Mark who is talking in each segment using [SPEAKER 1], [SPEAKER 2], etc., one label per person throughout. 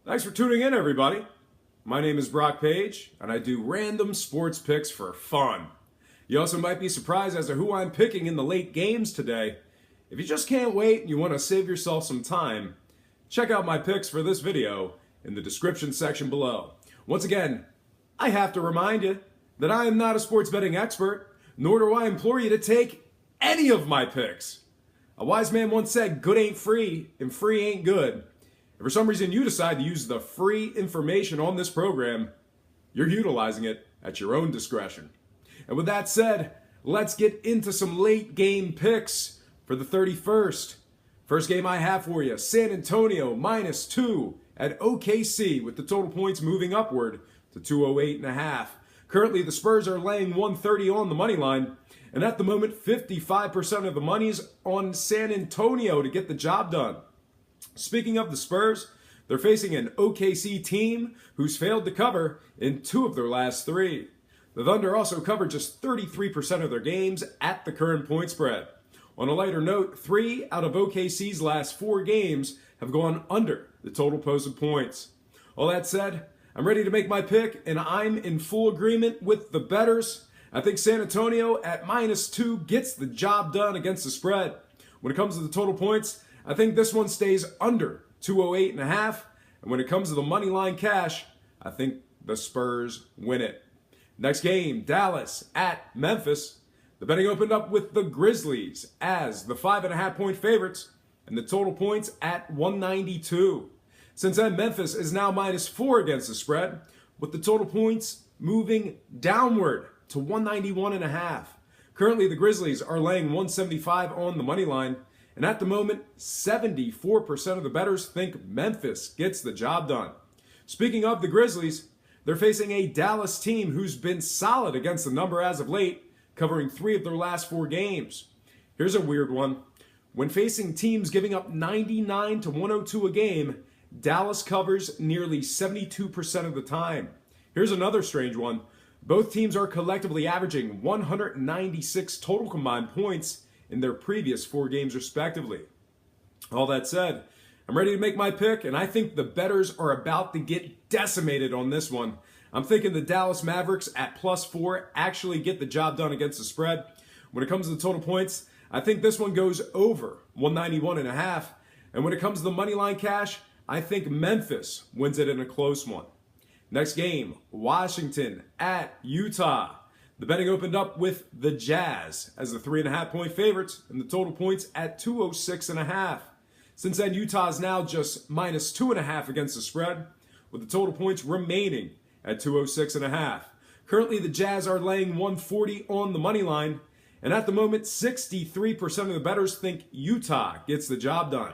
[SPEAKER 1] Thanks for tuning in, everybody. My name is Brock Page, and I do random sports picks for fun. You also might be surprised as to who I'm picking in the late games today. If you just can't wait and you want to save yourself some time, check out my picks for this video in the description section below. Once again, I have to remind you that I am not a sports betting expert, nor do I implore you to take any of my picks. A wise man once said, good ain't free, and free ain't good. If for some reason you decide to use the free information on this program, you're utilizing it at your own discretion. And with that said, let's get into some late game picks for the 31st. First game I have for you, San Antonio -2 at OKC with the total points moving upward to 208.5. Currently, the Spurs are laying 130 on the money line, and at the moment, 55% of the money's on San Antonio to get the job done. Speaking of the Spurs, they're facing an OKC team who's failed to cover in 2 of their last 3. The Thunder also covered just 33% of their games at the current point spread. On a lighter note, 3 out of OKC's last 4 games have gone under the total posted points. All that said, I'm ready to make my pick, and I'm in full agreement with the bettors. I think San Antonio at -2 gets the job done against the spread. When it comes to the total points, I think this one stays under 208.5. And when it comes to the money line cash, I think the Spurs win it. Next game, Dallas at Memphis. The betting opened up with the Grizzlies as the 5.5 point favorites and the total points at 192. Since then, Memphis is now -4 against the spread, with the total points moving downward to 191.5. Currently, the Grizzlies are laying 175 on the money line, and at the moment, 74% of the bettors think Memphis gets the job done. Speaking of the Grizzlies, they're facing a Dallas team who's been solid against the number as of late, covering 3 of their last 4 games. Here's a weird one. When facing teams giving up 99 to 102 a game, Dallas covers nearly 72% of the time. Here's another strange one. Both teams are collectively averaging 196 total combined points in their previous 4 games respectively. All that said, I'm ready to make my pick, and I think the bettors are about to get decimated on this one. I'm thinking the Dallas Mavericks at +4 actually get the job done against the spread. When it comes to the total points, I think this one goes over 191.5. And when it comes to the money line cash, I think Memphis wins it in a close one. Next game, Washington at Utah. The betting opened up with the Jazz as the 3.5 point favorites and the total points at 206.5. Since then, Utah is now just -2.5 against the spread, with the total points remaining at 206.5. Currently, the Jazz are laying 140 on the money line, and at the moment, 63% of the bettors think Utah gets the job done.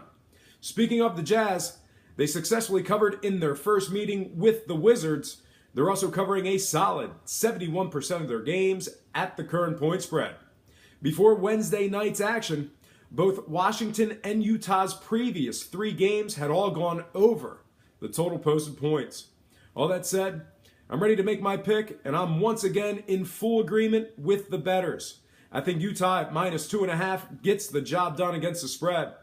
[SPEAKER 1] Speaking of the Jazz, they successfully covered in their first meeting with the Wizards. They're also covering a solid 71% of their games at the current point spread. Before Wednesday night's action, both Washington and Utah's previous 3 games had all gone over the total posted points. All that said, I'm ready to make my pick, and I'm once again in full agreement with the bettors. I think Utah at -2.5 gets the job done against the spread.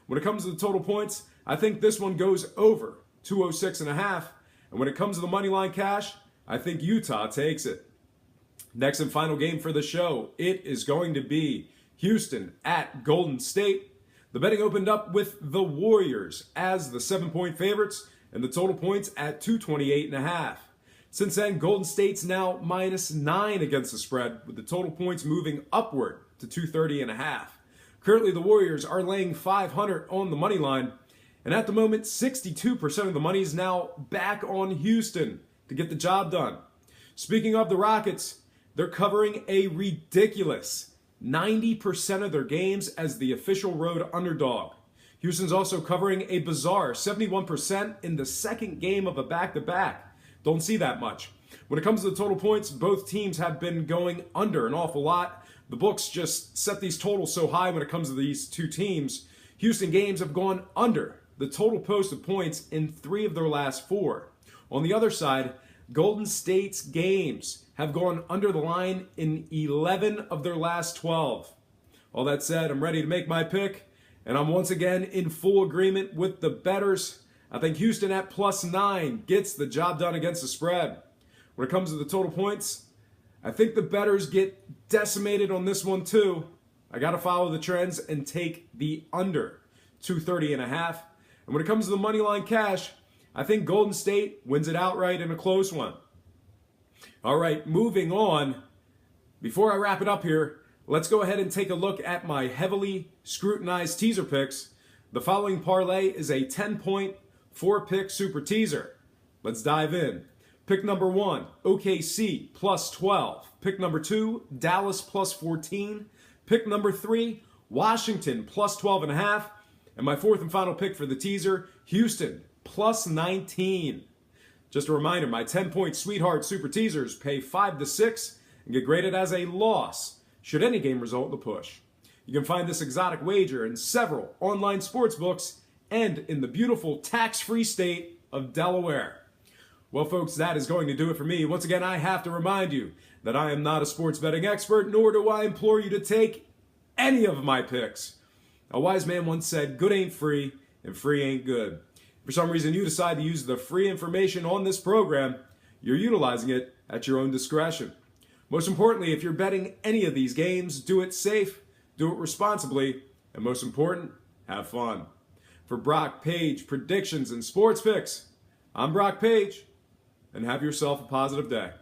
[SPEAKER 1] When it comes to the total points, I think this one goes over 206.5. And when it comes to the money line cash, I think Utah takes it. Next and final game for the show, it is going to be Houston at Golden State. The betting opened up with the Warriors as the 7 point favorites and the total points at 228.5. Since then, Golden State's now -9 against the spread, with the total points moving upward to 230.5. Currently, the Warriors are laying 500 on the money line, and at the moment, 62% of the money is now back on Houston to get the job done. Speaking of the Rockets, they're covering a ridiculous 90% of their games as the official road underdog. Houston's also covering a bizarre 71% in the second game of a back-to-back. Don't see that much. When it comes to the total points, both teams have been going under an awful lot. The books just set these totals so high when it comes to these 2 teams. Houston games have gone under the total posted points in 3 of their last 4. On the other side, Golden State's games have gone under the line in 11 of their last 12. All that said, I'm ready to make my pick, and I'm once again in full agreement with the bettors. I think Houston at +9 gets the job done against the spread. When it comes to the total points, I think the bettors get decimated on this one too. I got to follow the trends and take the under 230.5. And when it comes to the money line cash, I think Golden State wins it outright in a close one. All right, moving on. Before I wrap it up here, let's go ahead and take a look at my heavily scrutinized teaser picks. The following parlay is a 10-point, 4-pick super teaser. Let's dive in. Pick number 1, OKC +12. Pick number 2, Dallas +14. Pick number 3, Washington +12.5. And my fourth and final pick for the teaser, Houston +19. Just a reminder, my 10-point sweetheart super teasers pay 5 to 6 and get graded as a loss should any game result in a push. You can find this exotic wager in several online sports books and in the beautiful tax-free state of Delaware. Well, folks, that is going to do it for me. Once again, I have to remind you that I am not a sports betting expert, nor do I implore you to take any of my picks. A wise man once said, good ain't free, and free ain't good. If for some reason you decide to use the free information on this program, you're utilizing it at your own discretion. Most importantly, if you're betting any of these games, do it safe, do it responsibly, and most important, have fun. For Brock Page predictions and sports picks, I'm Brock Page, and have yourself a positive day.